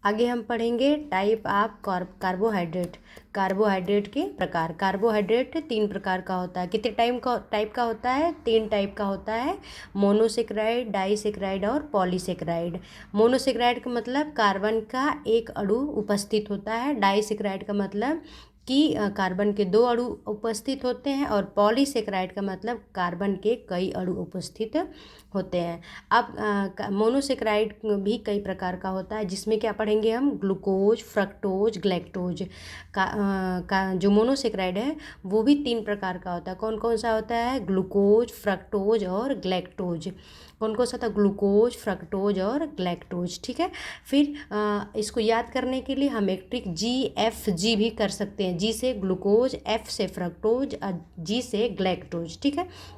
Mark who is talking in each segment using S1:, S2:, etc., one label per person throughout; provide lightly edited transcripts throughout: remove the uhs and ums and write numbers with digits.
S1: आगे हम पढ़ेंगे टाइप ऑफ कार्बोहाइड्रेट। कार्बोहाइड्रेट के प्रकार। कार्बोहाइड्रेट 3 प्रकार का होता है। कितने टाइप का होता है? 3 टाइप का होता है। मोनोसेक्राइड, डाइसेक्राइड और पॉलीसेक्राइड। मोनोसेक्राइड का मतलब कार्बन का एक अणु उपस्थित होता है। डाइसेक्राइड का मतलब कि कार्बन के 2 अणु उपस्थित होते हैं। और पॉलीसेक्राइड का मतलब कार्बन के कई अणु उपस्थित होते हैं। अब मोनोसेक्राइड भी कई प्रकार का होता है, जिसमें क्या पढ़ेंगे हम? ग्लूकोज, फ्रक्टोज, ग्लैक्टोज का जो मोनोसेक्राइड है वो भी 3 प्रकार का होता है। कौन कौन सा होता है? ग्लूकोज, फ्रक्टोज और ग्लैक्टोज। कौन कौन सा था? ग्लूकोज, फ्रक्टोज और ग्लैक्टोज। ठीक है। फिर इसको याद करने के लिए हम एक ट्रिक GFG भी कर सकते हैं। G से ग्लूकोज, F से फ्रक्टोज, G से ग्लैक्टोज। ठीक है।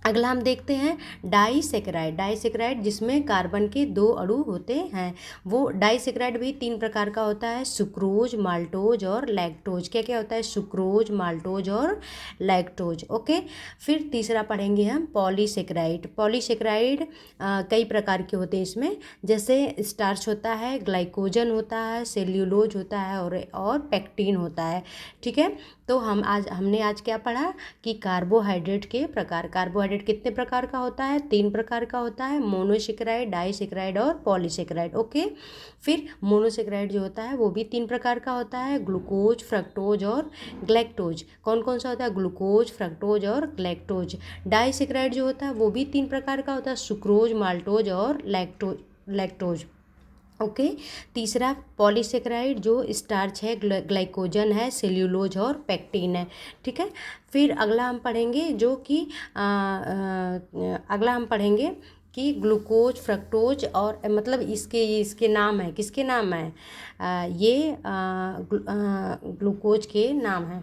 S1: अगला हम देखते हैं डाइसेक्राइड। डाइसेक्राइड जिसमें कार्बन के 2 अणु होते हैं। वो डाइसेक्राइड भी 3 प्रकार का होता है। सुक्रोज, माल्टोज और लैक्टोज। क्या क्या होता है? सुक्रोज, माल्टोज और लैक्टोज। ओके। फिर तीसरा पढ़ेंगे हम पॉलीसेक्राइड। पॉलीसेक्राइड कई प्रकार के होते हैं इसमें, जैसे स्टार्च होता है, ग्लाइकोजन होता है, सेल्यूलोज होता है और पेक्टिन होता है। ठीक है। तो हमने आज क्या पढ़ा कि कार्बोहाइड्रेट के प्रकार। कार्बोहाइड्रेट कितने प्रकार का होता है? 3 प्रकार का होता है। मोनोसेक्राइड, डाइसेक्राइड और पॉलीसेक्राइड। ओके। फिर मोनोसेक्राइड जो होता है वो भी 3 प्रकार का होता है। ग्लूकोज, फ्रक्टोज और ग्लैक्टोज। कौन कौन सा होता है? ग्लूकोज, फ्रक्टोज और ग्लैक्टोज। डाइसेक्राइड जो होता है वो भी 3 प्रकार का होता है। सुक्रोज, माल्टोज और लैक्टोज। ओके। तीसरा पॉलीसेक्राइड जो स्टार्च है, ग्लाइकोजन है, सेल्यूलोज और पेक्टिन है। ठीक है। फिर अगला हम पढ़ेंगे जो कि अगला हम पढ़ेंगे कि ग्लूकोज, फ्रक्टोज और मतलब इसके नाम है। किसके नाम है? ये ग्लूकोज के नाम है।